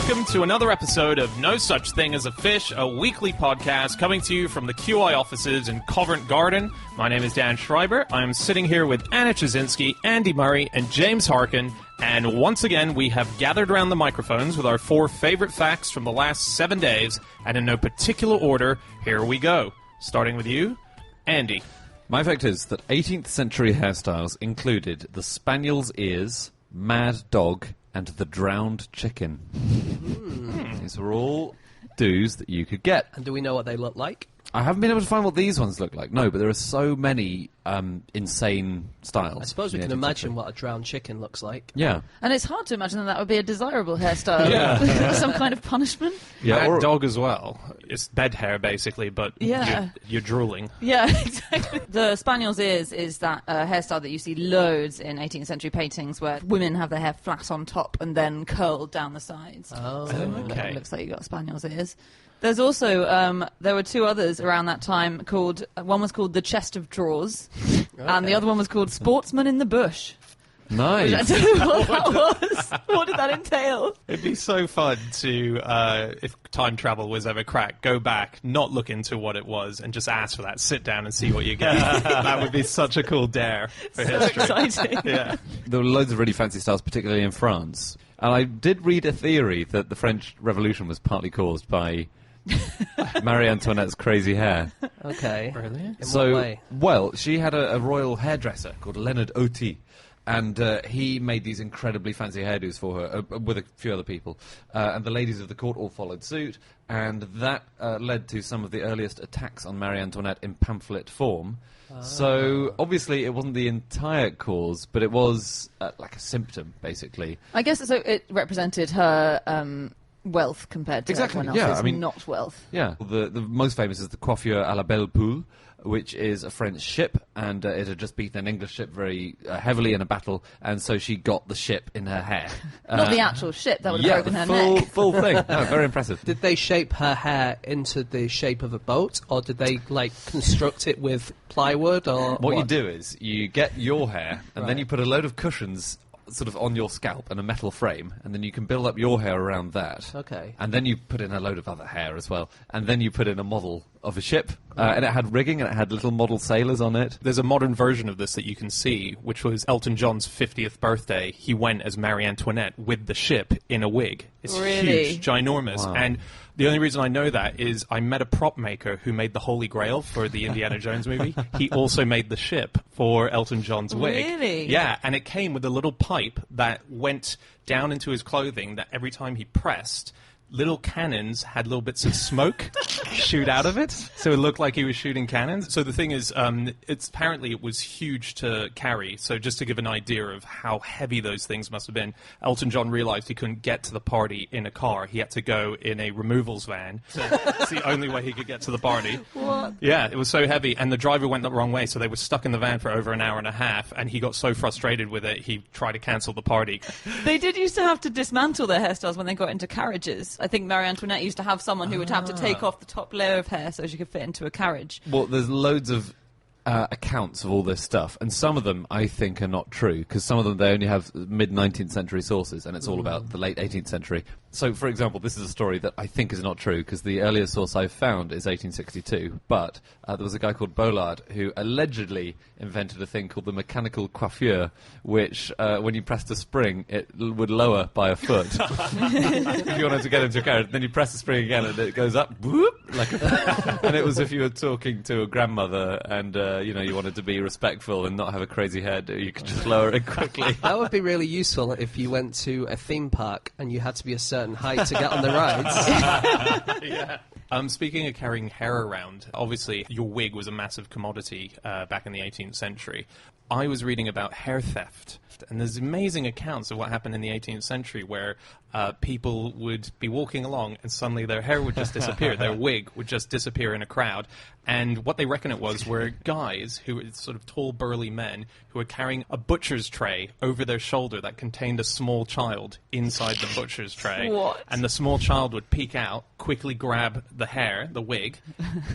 Welcome to another episode of No Such Thing as a Fish, a weekly podcast coming to you from the QI offices in Covent Garden. My name is Dan Schreiber. I am sitting here with Anna Chazinski, Andy Murray, and James Harkin. And once again, we have gathered around the microphones with our 4 favorite facts from the last 7 days. And in no particular order, here we go. Starting with you, Andy. My fact is that 18th century hairstyles included the spaniel's ears, mad dog, and the drowned chicken. These were all do's that you could get. And do we know what they look like? I haven't been able to find what these ones look like. No, but there are so many insane styles. I suppose we can imagine what a drowned chicken looks like. Yeah. And it's hard to imagine that would be a desirable hairstyle. Some kind of punishment. Yeah, or dog as well. It's bed hair, basically, but you're drooling. Yeah, exactly. The spaniel's ears is that hairstyle that you see loads in 18th century paintings where women have their hair flat on top and then curled down the sides. Oh, so okay. It looks like you got spaniel's ears. There's also, there were 2 others around that time called, one was called The Chest of Drawers, and the other one was called Sportsman in the Bush. Nice. I don't know what that was. What did that entail? It'd be so fun to, if time travel was ever cracked, go back, not look into what it was, and just ask for that. Sit down and see what you get. That would be such a cool dare for history. Exciting. Yeah. There were loads of really fancy styles, particularly in France. And I did read a theory that the French Revolution was partly caused by Marie Antoinette's crazy hair. Okay. Really? In what way? Well, she had a royal hairdresser called Leonard Auty, and he made these incredibly fancy hairdos for her, with a few other people. And the ladies of the court all followed suit, and that led to some of the earliest attacks on Marie Antoinette in pamphlet form. So, obviously, it wasn't the entire cause, but it was like a symptom, basically. I guess so it represented her wealth compared to everyone else's not wealth. Yeah. The most famous is the coiffure à la belle poule, which is a French ship, and it had just beaten an English ship very heavily in a battle, and so she got the ship in her hair. Not the actual ship, that would have broken her neck. Full thing. No, very impressive. Did they shape her hair into the shape of a boat, or did they, construct it with plywood, or What you do is, you get your hair, and then Right. you put a load of cushions sort of on your scalp and a metal frame, and then you can build up your hair around that. Okay. And then you put in a load of other hair as well, and then you put in a model of a ship, and it had rigging, and it had little model sailors on it. There's a modern version of this that you can see, which was Elton John's 50th birthday. He went as Marie Antoinette with the ship in a wig. It's Really? huge, ginormous. Wow. And the only reason I know that is I met a prop maker who made the Holy Grail for the Indiana Jones movie. He also made the ship for Elton John's wig. Really? Yeah, and it came with a little pipe that went down into his clothing that every time he pressed, little cannons had little bits of smoke shoot out of it, so it looked like he was shooting cannons. So the thing is, apparently it was huge to carry. So just to give an idea of how heavy those things must have been, Elton John realized he couldn't get to the party in a car. He had to go in a removals van. So it's the only way he could get to the party. What? Yeah, it was so heavy, and the driver went the wrong way, so they were stuck in the van for over an hour and a half, and he got so frustrated with it, he tried to cancel the party. They did used to have to dismantle their hairstyles when they got into carriages. I think Marie Antoinette used to have someone who would have to take off the top layer of hair so she could fit into a carriage. Well, there's loads of accounts of all this stuff, and some of them I think are not true, because some of them they only have mid-19th century sources, and it's all about the late 18th century. So, for example, this is a story that I think is not true, because the earliest source I've found is 1862, but there was a guy called Bollard who allegedly invented a thing called the mechanical coiffure, which, when you pressed a spring, it would lower by a foot. If you wanted to get into a carriage, then you press the spring again, and it goes up, whoop, and it was if you were talking to a grandmother, and you wanted to be respectful and not have a crazy hairdo, you could just lower it quickly. That would be really useful if you went to a theme park and you had to be a certain height to get on the rides. Yeah. Speaking of carrying hair around, obviously your wig was a massive commodity back in the 18th century. I was reading about hair theft, and there's amazing accounts of what happened in the 18th century where people would be walking along and suddenly their hair would just disappear, their wig would just disappear in a crowd. And what they reckon it was were guys who were sort of tall, burly men who were carrying a butcher's tray over their shoulder that contained a small child inside the butcher's tray. What? And the small child would peek out, quickly grab the hair, the wig,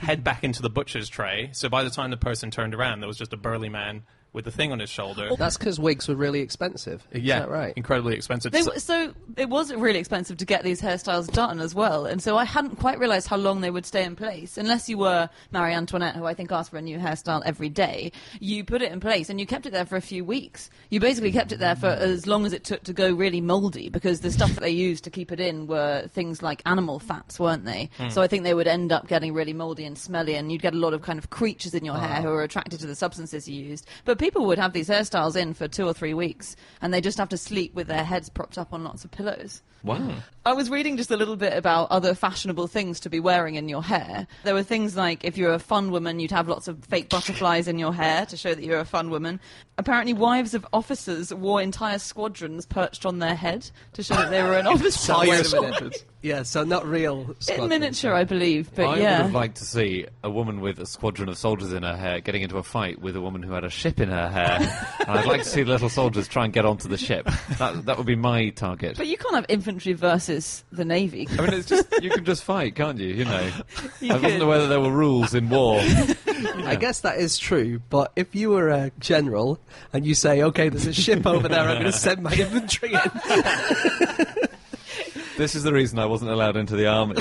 head back into the butcher's tray. So by the time the person turned around, there was just a burly man with the thing on his shoulder. That's because wigs were really expensive. Is that right? Incredibly expensive. So it was really expensive to get these hairstyles done as well, and so I hadn't quite realised how long they would stay in place. Unless you were Marie Antoinette, who I think asked for a new hairstyle every day, you put it in place and you kept it there for a few weeks. You basically kept it there for as long as it took to go really mouldy, because the stuff that they used to keep it in were things like animal fats, weren't they? So I think they would end up getting really mouldy and smelly, and you'd get a lot of kind of creatures in your hair who are attracted to the substances you used. But people would have these hairstyles in for 2 or 3 weeks, and they just have to sleep with their heads propped up on lots of pillows. Wow. I was reading just a little bit about other fashionable things to be wearing in your hair. There were things like, if you're a fun woman, you'd have lots of fake butterflies in your hair to show that you're a fun woman. Apparently, wives of officers wore entire squadrons perched on their head to show that they were an officer. Wait a minute. Yeah, so not real squadrons. In miniature, I believe, but I would yeah. have liked to see a woman with a squadron of soldiers in her hair getting into a fight with a woman who had a ship in her hair. And I'd like to see the little soldiers try and get onto the ship. That would be my target. But you can't have infantry versus the navy. I mean, it's just you can just fight, can't you? You know, You I wasn't could. aware that there were rules in war. I guess that is true, but if you were a general and you say, okay, there's a ship over there, I'm going to send my infantry in. This is the reason I wasn't allowed into the army.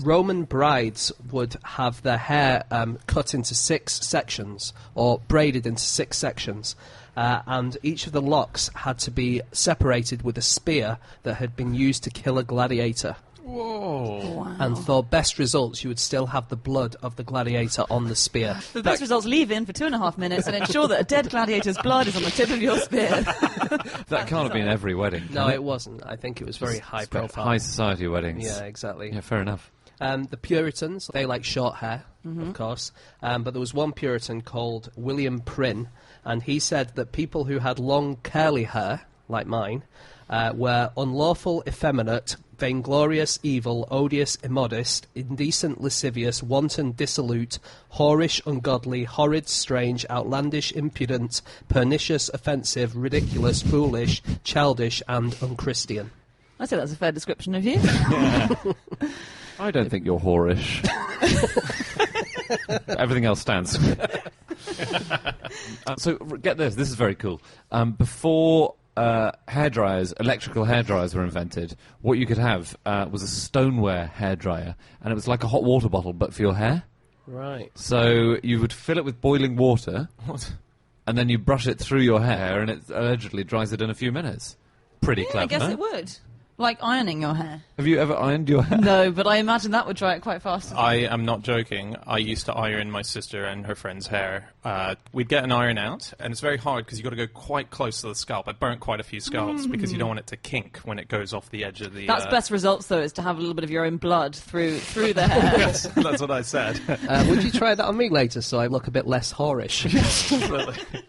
Roman brides would have their hair cut into 6 sections, or braided into 6 sections, and each of the locks had to be separated with a spear that had been used to kill a gladiator. Whoa. Wow. And for best results, you would still have the blood of the gladiator on the spear. For the best results, leave in for 2.5 minutes and ensure that a dead gladiator's blood is on the tip of your spear. That can't have been every wedding. No, it wasn't. I think it was very high profile. High society weddings. Yeah, exactly. Yeah, fair enough. The Puritans, they like short hair, of course, but there was one Puritan called William Prynne, and he said that people who had long curly hair, like mine, were unlawful, effeminate, vainglorious, evil, odious, immodest, indecent, lascivious, wanton, dissolute, whorish, ungodly, horrid, strange, outlandish, impudent, pernicious, offensive, ridiculous, foolish, childish, and unchristian. I say that's a fair description of you. I don't think you're whorish. Everything else stands. So get this. This is very cool. Before hairdryers, electrical hairdryers were invented, what you could have was a stoneware hairdryer, and it was like a hot water bottle, but for your hair. Right. So you would fill it with boiling water, What? and then you brush it through your hair, and it allegedly dries it in a few minutes. Pretty clever. I guess huh? it would. Like ironing your hair. Have you ever ironed your hair? No, but I imagine that would dry it quite fast. I am not joking. I used to iron my sister and her friend's hair. We'd get an iron out, and it's very hard because you've got to go quite close to the scalp. I burnt quite a few scalps because you don't want it to kink when it goes off the edge of the... That's best results, though, is to have a little bit of your own blood through the hair. Yes, that's what I said. Would you try that on me later so I look a bit less whorish?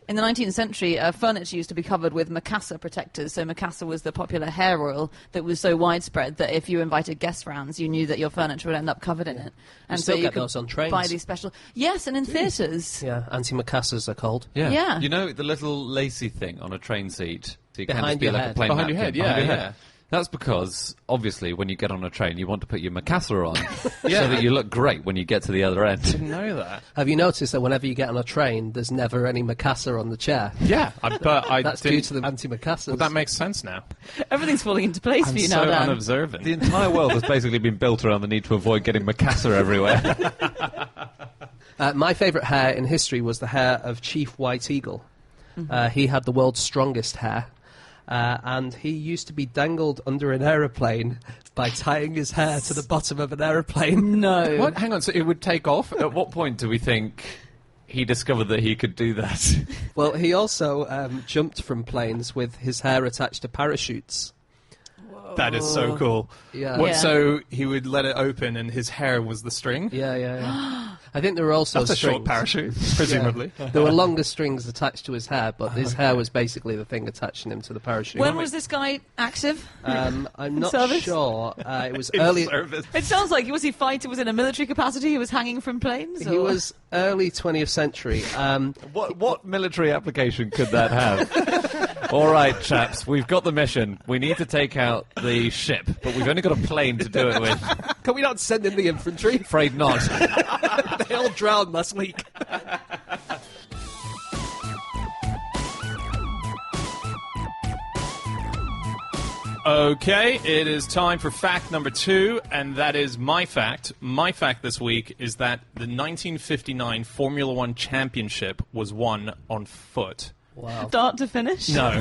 In the 19th century, furniture used to be covered with macassar protectors. So macassar was the popular hair oil that was so widespread that if you invited guest rounds, you knew that your furniture would end up covered in it. And still so you get could those on trains. buy these special... Yes, and in theatres. Yeah, antimacassars are called. Yeah. You know the little lacy thing on a train seat? So you Behind can be your like head. a plain Behind your napkin. head, Behind yeah, your head. That's because, obviously, when you get on a train, you want to put your macassar on so Yeah. that you look great when you get to the other end. Didn't know that. Have you noticed that whenever you get on a train, there's never any macassar on the chair? Yeah, but I That's didn't... due to the antimacassars. Well, that makes sense now. Everything's falling into place I'm for you so now, Dan. unobservant. The entire world has basically been built around the need to avoid getting macassar everywhere. My favourite hair in history was the hair of Chief White Eagle. He had the world's strongest hair. And he used to be dangled under an aeroplane by tying his hair to the bottom of an aeroplane. No. What? Hang on, so it would take off? At what point do we think he discovered that he could do that? Well, he also jumped from planes with his hair attached to parachutes. That is so cool. Yeah. What, Yeah. So he would let it open and his hair was the string? Yeah. I think there were also That's a strings. short parachute, presumably. There were longer strings attached to his hair, but his hair was basically the thing attaching him to the parachute. When was this guy active? I'm not service? sure. It was In early. service. It sounds like was he fighting? Was in a military capacity? He was hanging from planes. He or- was early 20th century. What military application could that have? All right, chaps, we've got the mission. We need to take out the ship, but we've only got a plane to do it with. Can we not send in the infantry? Afraid not. They all drowned last week. Okay, it is time for fact number 2, and that is my fact. My fact this week is that the 1959 Formula One championship was won on foot. Wow. Start to finish? No,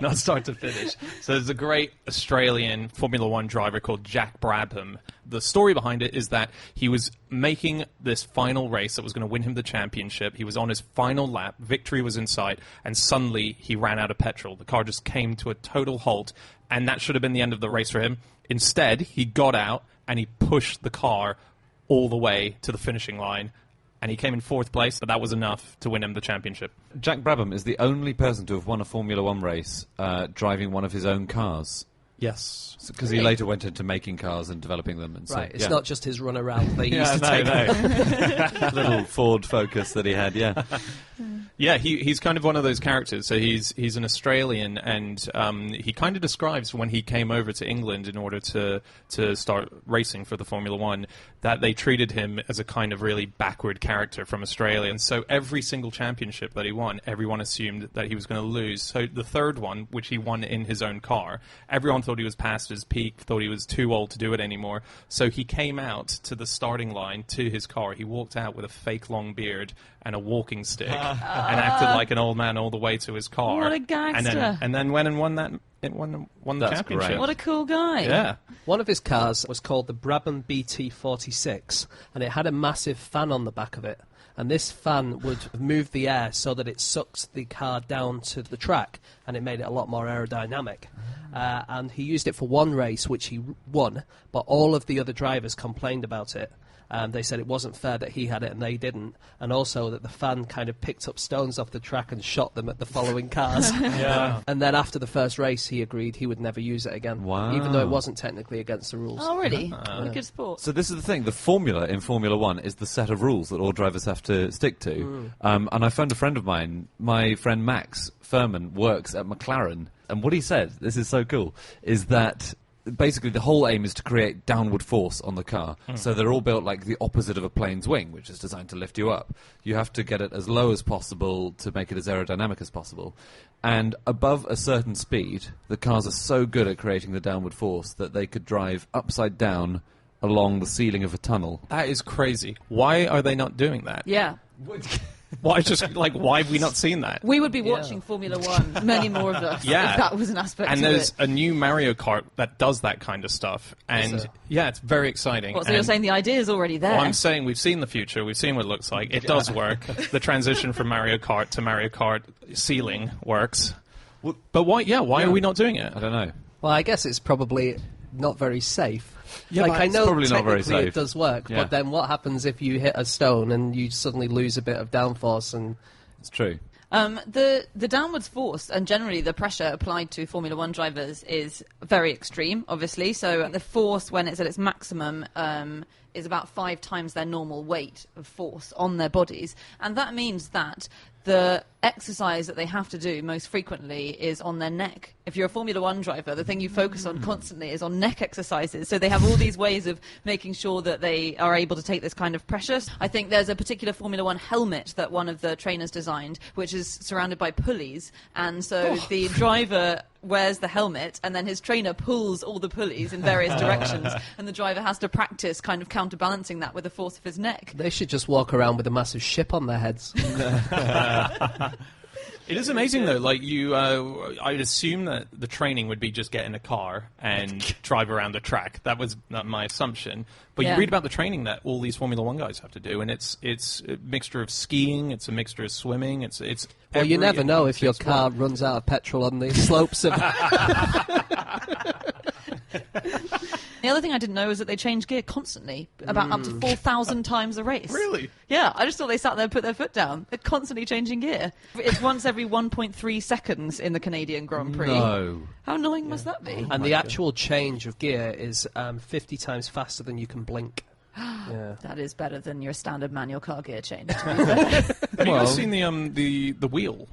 not start to finish. So there's a great Australian Formula One driver called Jack Brabham. The story behind it is that he was making this final race that was going to win him the championship. He was on his final lap. Victory was in sight. And suddenly he ran out of petrol. The car just came to a total halt. And that should have been the end of the race for him. Instead, he got out and he pushed the car all the way to the finishing line. And he came in 4th place, but that was enough to win him the championship. Jack Brabham is the only person to have won a Formula One race driving one of his own cars. Yes. Because he later went into making cars and developing them. And Right, so, it's not just his run around they used to take. no. Little Ford Focus that he had, yeah. Yeah, he's kind of one of those characters. So he's an Australian, and he kind of describes when he came over to England in order to start racing for the Formula One, that they treated him as a kind of really backward character from Australia. And so every single championship that he won, everyone assumed that he was going to lose. So the third one, which he won in his own car, everyone thought he was past his peak, thought he was too old to do it anymore. So he came out to the starting line to his car. He walked out with a fake long beard and a walking stick and acted like an old man all the way to his car. What a gangster. And then went and won the That's championship. great. What a cool guy. Yeah. One of his cars was called the Brabham BT46, and it had a massive fan on the back of it. And this fan would move the air so that it sucked the car down to the track, and it made it a lot more aerodynamic. And he used it for one race, which he won, but all of the other drivers complained about it. They said it wasn't fair that he had it and they didn't, and also that the fan kind of picked up stones off the track and shot them at the following cars. Yeah. And then after the first race, he agreed he would never use it again, Wow. even though it wasn't technically against the rules. Oh, really? What a good sport. So this is the thing. The formula in Formula One is the set of rules that all drivers have to stick to. And I found a friend of mine, my friend Max Furman, works at McLaren. And what he said, this is so cool, is that basically the whole aim is to create downward force on the car. So they're all built like the opposite of a plane's wing, which is designed to lift you up. You have to get it as low as possible to make it as aerodynamic as possible. And above a certain speed, the cars are so good at creating the downward force that they could drive upside down along the ceiling of a tunnel. That is crazy. Why are they not doing that? Yeah. Why have we not seen that? We would be watching Formula One, many more of us, Yeah. if that was an aspect And of there's it. a new Mario Kart that does that kind of stuff. And yeah, it's very exciting. What, so you're And- saying the idea is already there? Well, I'm saying we've seen the future. We've seen what it looks like. It does work. The transition from Mario Kart to Mario Kart ceiling works. But why? Yeah, why are we not doing it? I don't know. Well, I guess it's probably not very safe. Yeah, like, but I it's know probably not very technically safe. it does work, Yeah. but then what happens if you hit a stone and you suddenly lose a bit of downforce? And It's true. The downwards force and generally the pressure applied to Formula One drivers is very extreme, obviously. So the force, when it's at its maximum, is about 5 times their normal weight of force on their bodies. And that means that the exercise that they have to do most frequently is on their neck. If you're a Formula One driver, the thing you focus on constantly is on neck exercises. So they have all these ways of making sure that they are able to take this kind of pressure. I think there's a particular Formula One helmet that one of the trainers designed, which is surrounded by pulleys. And so the driver wears the helmet, and then his trainer pulls all the pulleys in various directions, and the driver has to practice kind of counterbalancing that with the force of his neck. they should just walk around with a massive ship on their heads. It is amazing, though. Like I'd assume that the training would be just get in a car and drive around the track. That was my assumption. But Yeah. you read about the training that all these Formula One guys have to do, and it's a mixture of skiing, it's a mixture of swimming, it's. Well, you every never know if your sport. car runs out of petrol on the slopes of... The other thing I didn't know is that they change gear constantly, about up to 4,000 times a race. Really? Yeah, I just thought they sat there and put their foot down. They're constantly changing gear. It's once every 1.3 seconds in the Canadian Grand Prix. No. How annoying must that be? And the actual change of gear is 50 times faster than you can blink. Yeah. That is better than your standard manual car gear change. Have you guys seen the wheel?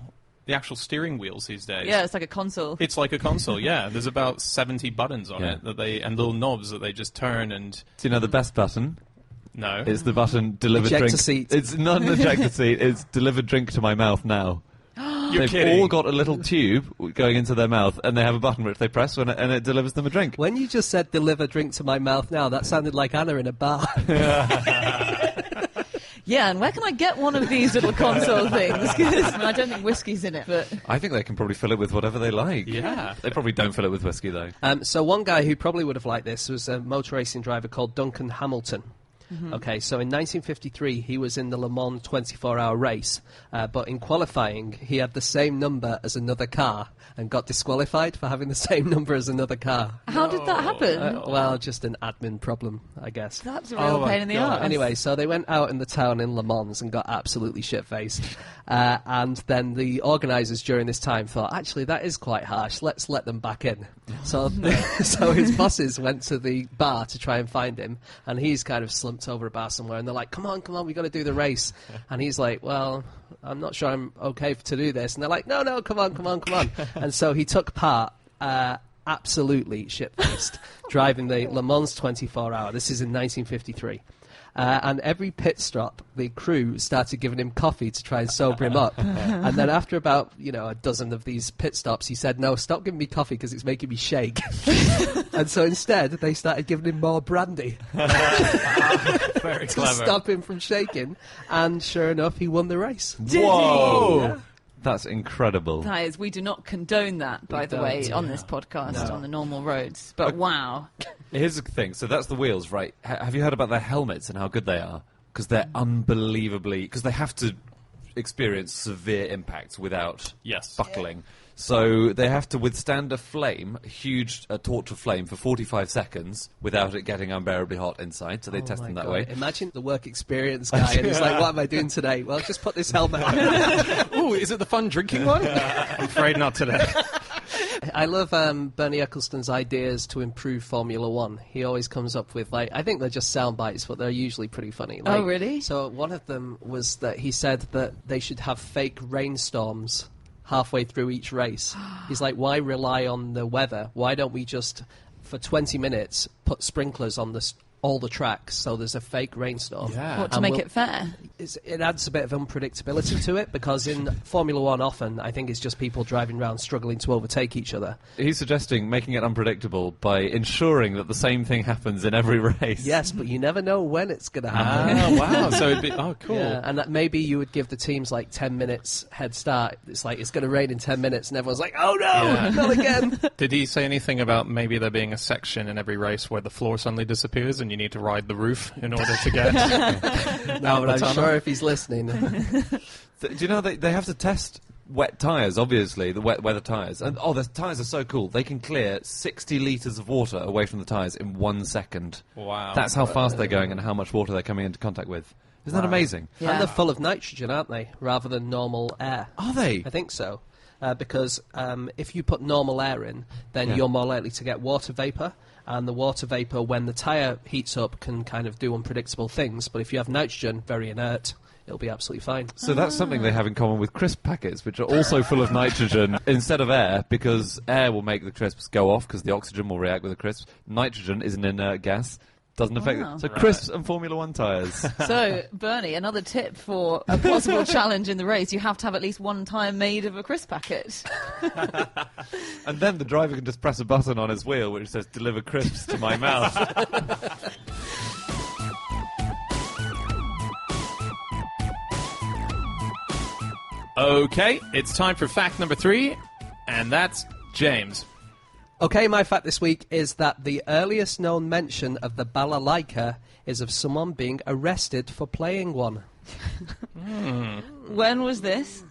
The actual steering wheels these days. Yeah, it's like a console. It's like a console, yeah. There's about 70 buttons on Yeah. it and little knobs that they just turn and... Do you know the best button? No. It's the button deliver Eject drink. a seat. It's not an ejector seat. It's deliver drink to my mouth now. You're They've kidding. all got a little tube going into their mouth, and they have a button which they press, and it delivers them a drink. When you just said deliver drink to my mouth now, that sounded like Anna in a bar. Yeah, and where can I get one of these little console things? 'Cause, I don't think whiskey's in it, but... I think they can probably fill it with whatever they like. Yeah. They probably don't fill it with whiskey, though. So one guy who probably would have liked this was a motor racing driver called Duncan Hamilton. Okay, so in 1953 he was in the Le Mans 24-hour race, but in qualifying he had the same number as another car and got disqualified for having the same number as another car. How did that happen? Well, just an admin problem, I guess. That's a real my pain in the God. arse. Anyway, so they went out in the town in Le Mans and got absolutely shit-faced. And then the organisers during this time thought, actually, that is quite harsh. Let's let them back in. So, so his bosses went to the bar to try and find him, and he's kind of slumped over a bar somewhere, and they're like, come on, we got to do the race. And he's like, well, I'm not sure I'm okay to do this. And they're like, no, come on. And so he took part... absolutely shit-faced, driving the Le Mans 24-hour. This is in 1953. And every pit stop, the crew started giving him coffee to try and sober him up. And then after about, a dozen of these pit stops, he said, no, stop giving me coffee because it's making me shake. And so instead, they started giving him more brandy Very to clever. stop him from shaking. And sure enough, he won the race. Whoa! Yeah. That's incredible. That is, we do not condone that, by the way, on this podcast, on the normal roads. But wow. Here's the thing. So that's the wheels, right? Have you heard about their helmets and how good they are? Because they're unbelievably... Because they have to experience severe impacts without Yes. buckling. So they have to withstand a flame, a huge torch of flame, for 45 seconds without it getting unbearably hot inside. So they test them that way. Imagine the work experience guy, and he's like, what am I doing today? Well, just put this helmet on. Oh, is it the fun drinking one? I'm afraid not today. I love Bernie Ecclestone's ideas to improve Formula One. He always comes up with, I think they're just sound bites, but they're usually pretty funny. Oh, really? So one of them was that he said that they should have fake rainstorms halfway through each race. He's like, why rely on the weather? Why don't we just, for 20 minutes, put sprinklers on all the tracks so there's a fake rainstorm? Yeah. What, to And make we'll- it fair? It adds a bit of unpredictability to it, because in Formula One often I think it's just people driving around struggling to overtake each other. He's suggesting making it unpredictable by ensuring that the same thing happens in every race. Yes, but you never know when it's going to happen. Wow. So it'd be... Oh, cool. Yeah, and that maybe you would give the teams like 10 minutes head start. It's like, it's going to rain in 10 minutes, and everyone's like, oh no, Yeah. not again. Did he say anything about maybe there being a section in every race where the floor suddenly disappears and you need to ride the roof in order to get No, but I'm tunnel? sure if he's listening. Do you know they have to test wet tyres, obviously, the wet weather tyres. And, the tyres are so cool. They can clear 60 litres of water away from the tyres in 1 second. Wow. That's how fast they're going and how much water they're coming into contact with. Isn't that amazing? Yeah. And they're full of nitrogen, aren't they, rather than normal air? Are they? I think so. Because if you put normal air in, then Yeah. you're more likely to get water vapour. And the water vapour, when the tyre heats up, can kind of do unpredictable things. But if you have nitrogen, very inert, it'll be absolutely fine. So that's something they have in common with crisp packets, which are also full of nitrogen instead of air, because air will make the crisps go off because the oxygen will react with the crisps. Nitrogen is an inert gas. Doesn't affect Wow. it. So crisps and Formula One tyres. So, Bernie, another tip for a possible challenge in the race, you have to have at least one tyre made of a crisp packet. And then the driver can just press a button on his wheel which says, deliver crisps to my mouth. Okay, it's time for fact number 3, and that's James. Okay, my fact this week is that the earliest known mention of the balalaika is of someone being arrested for playing one. When was this?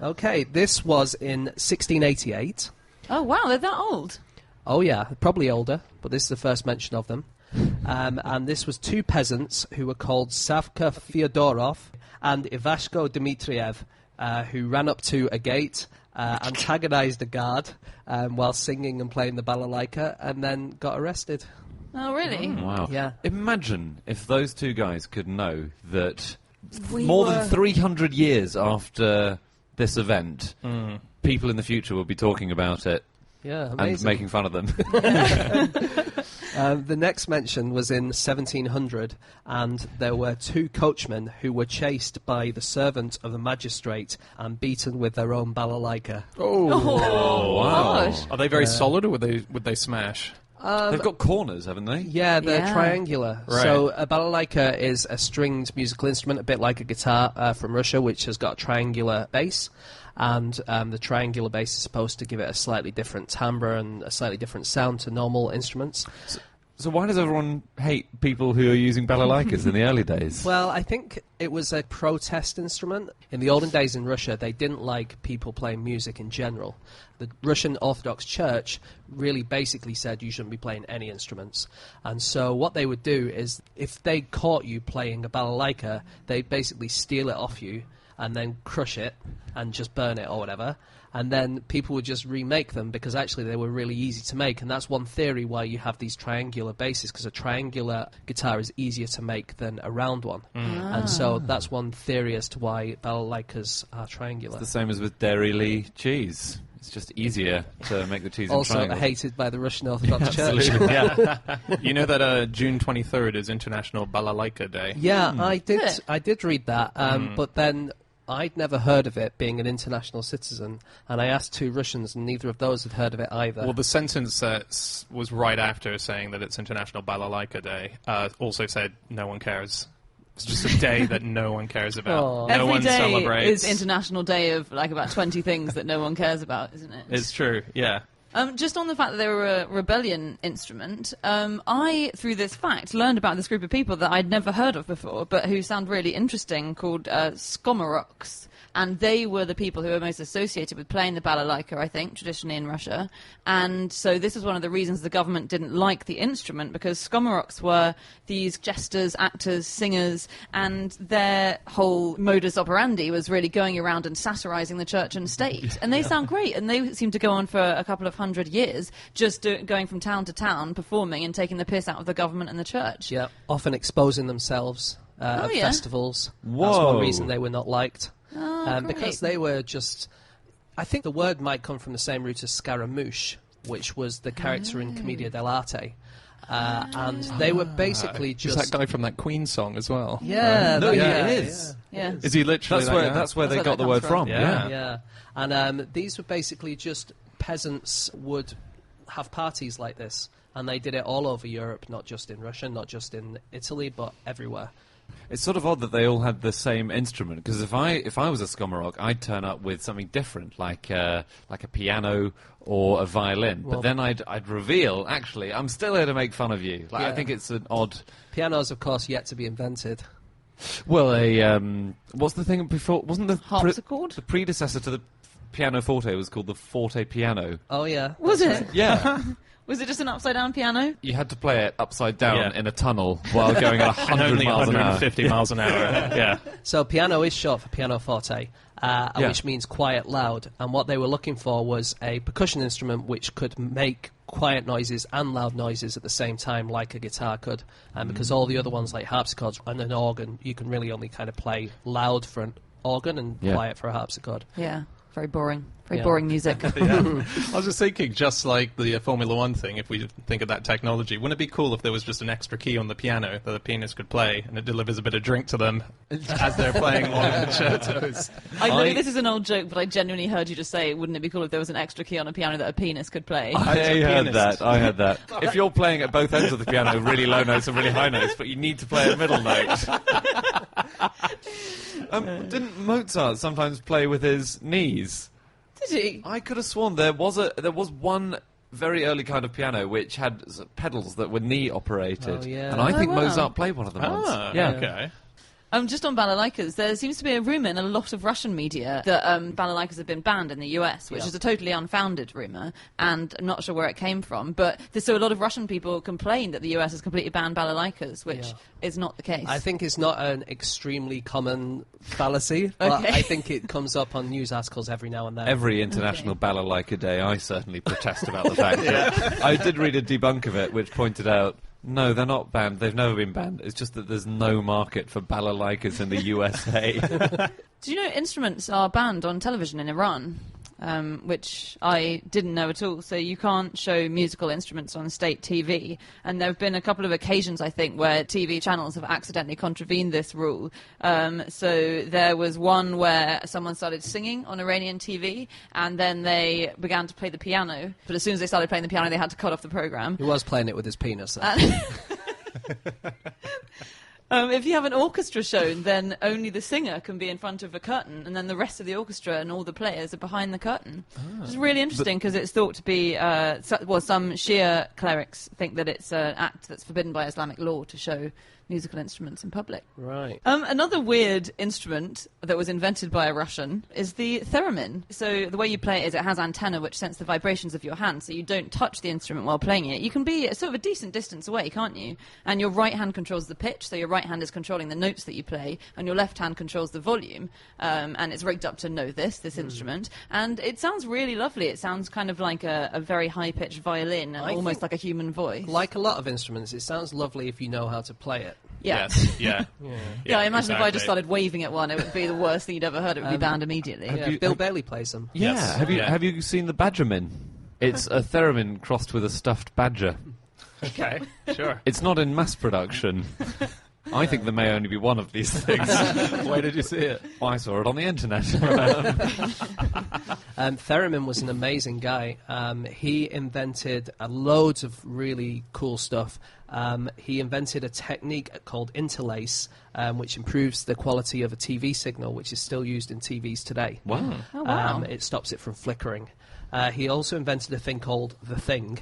Okay, this was in 1688. Oh, wow, they're that old. Oh yeah, probably older, but this is the first mention of them. And this was two peasants who were called Savka Fyodorov and Ivashko Dmitriev, who ran up to a gate, antagonized a guard while singing and playing the balalaika, and then got arrested. Oh, really? Wow. Yeah. Imagine if those two guys could know that We more were- than 300 years after this event, people in the future will be talking about it Yeah, and amazing. making fun of them. The next mention was in 1700, and there were 2 coachmen who were chased by the servant of the magistrate and beaten with their own balalaika. Oh, wow. Gosh. Are they very solid, or would they smash? They've got corners, haven't they? Yeah, they're Yeah. triangular. Right. So a balalaika is a stringed musical instrument, a bit like a guitar from Russia, which has got a triangular bass. And the triangular bass is supposed to give it a slightly different timbre and a slightly different sound to normal instruments. So why does everyone hate people who are using balalaikas in the early days? Well, I think it was a protest instrument. In the olden days in Russia, they didn't like people playing music in general. The Russian Orthodox Church really basically said you shouldn't be playing any instruments. And so what they would do is, if they caught you playing a balalaika, they'd basically steal it off you and then crush it and just burn it or whatever. And then people would just remake them because actually they were really easy to make. And that's one theory why you have these triangular basses, because a triangular guitar is easier to make than a round one. And so that's one theory as to why balalaikas are triangular. It's the same as with Dairy Lee cheese. It's just easier to make the cheese in Also triangles. hated by the Russian Orthodox Church. Absolutely, yeah. You know that June 23rd is International Balalaika Day? Yeah, I did. Is it? I did read that, but then I'd never heard of it being an international citizen, and I asked 2 Russians, and neither of those had heard of it either. Well, the sentence was right after saying that it's International Balalaika Day. Also said no one cares. It's just a day that no one cares about. Aw. No Every one day celebrates. is International Day of like about 20 things that no one cares about, isn't it? It's true, yeah. Just on the fact that they were a rebellion instrument, I, through this fact, learned about this group of people that I'd never heard of before, but who sound really interesting, called Skomoroks. And they were the people who were most associated with playing the balalaika, I think, traditionally in Russia. And so this was one of the reasons the government didn't like the instrument, because Skomoroks were these jesters, actors, singers, and their whole modus operandi was really going around and satirising the church and state. And they sound great, and they seem to go on for a couple of 100 years, just going from town to town, performing and taking the piss out of the government and the church. Yeah, often exposing themselves at yeah. festivals. Whoa. That's one reason they were not liked. Oh, Because great. they were just... I think the word might come from the same root as Scaramouche, which was the character in Commedia dell'arte. And they were basically Is just... that guy from that Queen song as well? Yeah, No, yeah, it is. Yeah. Is he literally That's where, guy? that's where That's they where got that the word comes from. from. Yeah. Yeah, and these were basically just peasants would have parties like this, and they did it all over Europe, not just in Russia, not just in Italy, but everywhere. It's sort of odd that they all had the same instrument, because if I was a Skomorok, I'd turn up with something different, like a piano or a violin. Well- But then I'd reveal, actually, I'm still here to make fun of you. Like, I Yeah. think it's an odd... Pianos, of course, yet to be invented. Well, what's the thing before? Wasn't the Harpsichord? the predecessor to the pianoforte was called the forte-piano? Oh, yeah. Was that's it? right. Yeah. Was it just an upside-down piano? You had to play it upside down Yeah. in a tunnel while going at And 100 only miles an hour. 150 miles an hour. Yeah. So piano is short for pianoforte, Yeah. which means quiet loud. And what they were looking for was a percussion instrument which could make quiet noises and loud noises at the same time, like a guitar could. Because all the other ones, like harpsichords and an organ, you can really only kind of play loud for an organ and Yeah. quiet for a harpsichord. Yeah. Very boring. Very Yeah. boring music. I was just thinking, just like the Formula One thing, if we think of that technology, wouldn't it be cool if there was just an extra key on the piano that the pianist could play, and it delivers a bit of drink to them as they're playing one of the concertos? I know this is an old joke, but I genuinely heard you just say, wouldn't it be cool if there was an extra key on a piano that a penis could play? I As a heard pianist. that. I heard that. If you're playing at both ends of the piano, really low notes and really high notes, but you need to play a middle note. Didn't Mozart sometimes play with his knees? Did he? I could have sworn there was one very early kind of piano which had pedals that were knee operated. Oh, yeah. And I think Oh, wow. Mozart played one of them once. Ah, Yeah. okay. Just on balalaikas, there seems to be a rumour in a lot of Russian media that balalaikas have been banned in the US, which Yeah. is a totally unfounded rumour, and I'm not sure where it came from. But so a lot of Russian people complain that the US has completely banned balalaikas, which Yeah. is not the case. I think it's not an extremely common fallacy, but Okay. I think it comes up on news articles every now and then. Every International Balalaika Day, I certainly protest about the fact that I did read a debunk of it which pointed out, no, they're not banned. They've never been banned. It's just that there's no market for balalaikas in the USA. Do you know instruments are banned on television in Iran? which I didn't know at all. So you can't show musical instruments on state TV. And there have been a couple of occasions, I think, where TV channels have accidentally contravened this rule. So there was one where someone started singing on Iranian TV, and then they began to play the piano. But as soon as they started playing the piano, they had to cut off the programme. He was playing it with his penis, though. If you have an orchestra shown, then only the singer can be in front of a curtain, and then the rest of the orchestra and all the players are behind the curtain. Which is really interesting because it's thought to be, some Shia clerics think that it's an act that's forbidden by Islamic law to show musical instruments in public. Right. Another weird instrument that was invented by a Russian is the theremin. So the way you play it is it has antenna which sense the vibrations of your hand, so you don't touch the instrument while playing it. You can be sort of a decent distance away, can't you? And your right hand controls the pitch, so your right hand is controlling the notes that you play, and your left hand controls the volume. And it's rigged up to know this instrument. And it sounds really lovely. It sounds kind of like a very high-pitched violin and almost like a human voice. Like a lot of instruments, it sounds lovely if you know how to play it. Yeah. Yes, yeah. Yeah, I imagine if I just exactly. started waving at one, it would be the worst thing you'd ever heard. It would be banned immediately. Yeah, Bill Bailey plays them. Yeah. Yes. Have you seen the Badgermin? It's a theremin crossed with a stuffed badger. Okay, sure. It's not in mass production. I think there may only be one of these things. Where did you see it? Well, I saw it on the internet. Theremin was an amazing guy. He invented loads of really cool stuff. He invented a technique called interlace, which improves the quality of a TV signal, which is still used in TVs today. Wow. Oh, wow. It stops it from flickering. He also invented a thing called the Thing,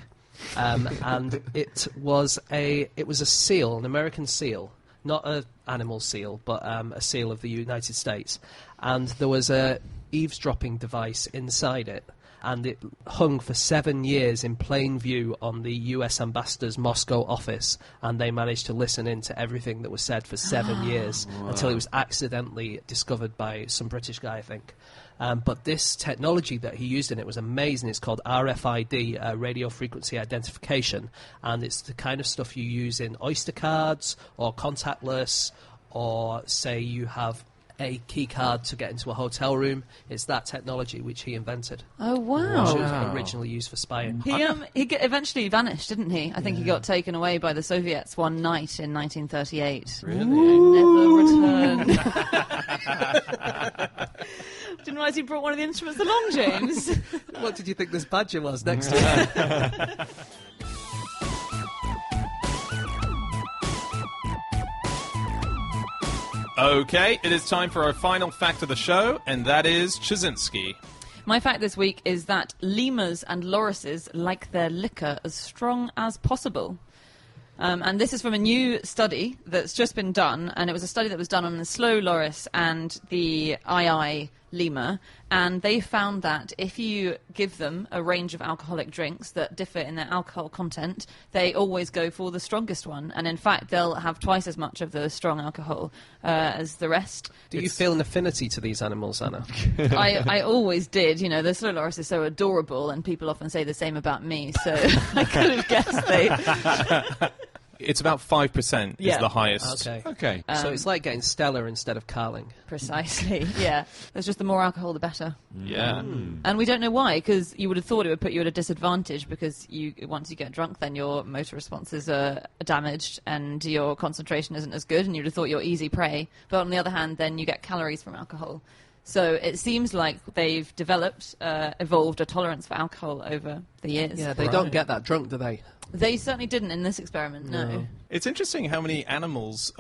and it was a seal, an American seal. Not an animal seal, but a seal of the United States. And there was a eavesdropping device inside it, and it hung for 7 years in plain view on the US ambassador's Moscow office, and they managed to listen in to everything that was said for 7 years until it was accidentally discovered by some British guy, I think. But this technology that he used in it was amazing. It's called RFID, radio frequency identification, and it's the kind of stuff you use in Oyster cards or contactless, or say you have a key card to get into a hotel room. It's that technology which he invented. Oh, Which wow. was originally used for spying. He eventually vanished, didn't he? I think he got taken away by the Soviets one night in 1938. Really? Never returned. Didn't realise he brought one of the instruments along, James. What did you think this badger was next to him? Okay, it is time for our final fact of the show, and that is Chazinski. My fact this week is that lemurs and lorises like their liquor as strong as possible. And this is from a new study that's just been done, and it was a study that was done on the slow loris and the lemur, and they found that if you give them a range of alcoholic drinks that differ in their alcohol content, they always go for the strongest one, and in fact they'll have twice as much of the strong alcohol as the rest. Do you feel an affinity to these animals, Anna? I always did. You know, the slow loris is so adorable, and people often say the same about me, so I could have guessed they... It's about 5% is Yeah. the highest. Okay. So it's like getting Stella instead of Carling. Precisely, yeah. There's just the more alcohol, the better. Yeah. And we don't know why, because you would have thought it would put you at a disadvantage, because once you get drunk, then your motor responses are damaged and your concentration isn't as good, and you'd have thought you're easy prey. But on the other hand, then you get calories from alcohol. So it seems like they've evolved a tolerance for alcohol over the years. Yeah, they don't get that drunk, do they? They certainly didn't in this experiment, no. It's interesting how many animals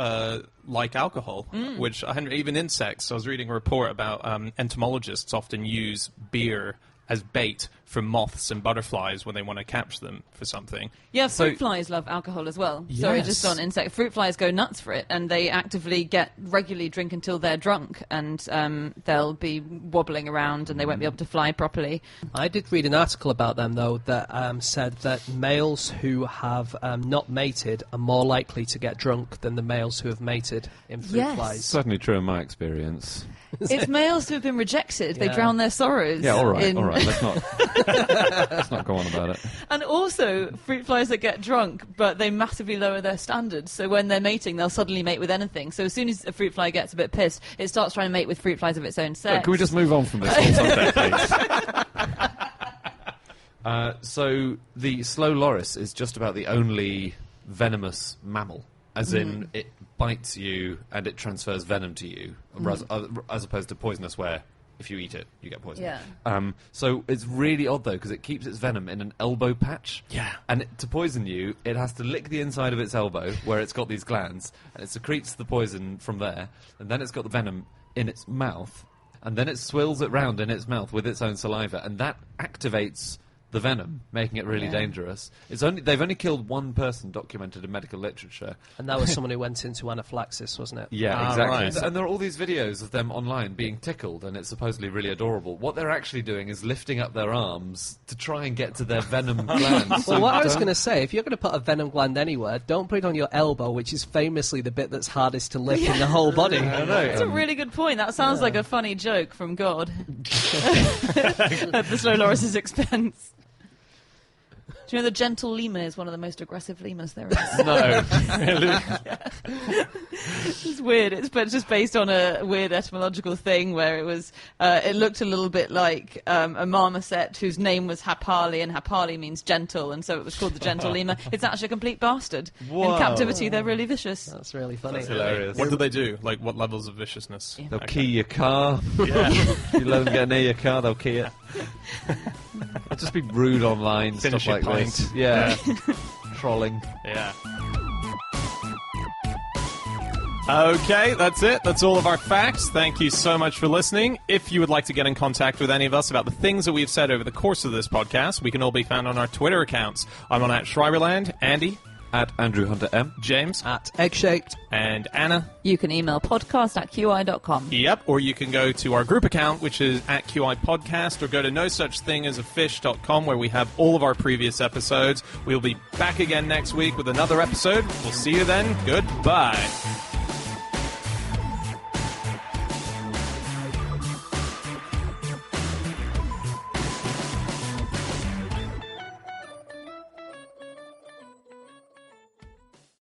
like alcohol, which even insects. I was reading a report about entomologists often use beer as bait for moths and butterflies when they want to catch them for something. Yeah, fruit flies love alcohol as well. Sorry, Yes. just on insect. Fruit flies go nuts for it, and they actively regularly drink until they're drunk, and they'll be wobbling around and they won't be able to fly properly. I did read an article about them, though, that said that males who have not mated are more likely to get drunk than the males who have mated in fruit Yes. flies. Certainly true in my experience. It's males who have been rejected. They Yeah. drown their sorrows Yeah, all right, in all right. right. Let's not go on about it. And also, fruit flies that get drunk, but they massively lower their standards. So when they're mating, they'll suddenly mate with anything. So as soon as a fruit fly gets a bit pissed, it starts trying to mate with fruit flies of its own sex. Can we just move on from this whole subject, please? So the slow loris is just about the only venomous mammal, as in it bites you and it transfers venom to you, as opposed to poisonous, where if you eat it, you get poisoned. Yeah. So it's really odd, though, because it keeps its venom in an elbow patch. Yeah. And to poison you, it has to lick the inside of its elbow, where it's got these glands, and it secretes the poison from there, and then it's got the venom in its mouth, and then it swirls it round in its mouth with its own saliva, and that activates the venom, making it really dangerous. They've only killed one person documented in medical literature. And that was someone who went into anaphylaxis, wasn't it? Yeah, exactly. Right. And there are all these videos of them online being tickled, and it's supposedly really adorable. What they're actually doing is lifting up their arms to try and get to their venom glands. Well, what I was going to say, if you're going to put a venom gland anywhere, don't put it on your elbow, which is famously the bit that's hardest to lick in the whole body. I know. That's a really good point. That sounds like a funny joke from God. At the slow loris's expense. Do you know the gentle lemur is one of the most aggressive lemurs there is? No. It's weird. But it's just based on a weird etymological thing where it looked a little bit like a marmoset whose name was Hapali, and Hapali means gentle, and so it was called the gentle lemur. It's actually a complete bastard. Whoa. In captivity, they're really vicious. That's really funny. That's hilarious. What do they do? Like, what levels of viciousness? They'll key your car. Yeah. You let them get near your car, they'll key it. I'll just be rude online, Finish stuff like your this. pint. Yeah. Trolling. Yeah. Okay, that's it. That's all of our facts. Thank you so much for listening. If you would like to get in contact with any of us about the things that we've said over the course of this podcast, we can all be found on our Twitter accounts. I'm on @Schreiberland, Andy, At Andrew Hunter M. James, At egg-shaped. and Anna. You can email podcast@qi.com. Yep, or you can go to our group account, which is @QI Podcast, or go to nosuchthingAsAfish.com, where we have all of our previous episodes. We'll be back again next week with another episode. We'll see you then. Goodbye.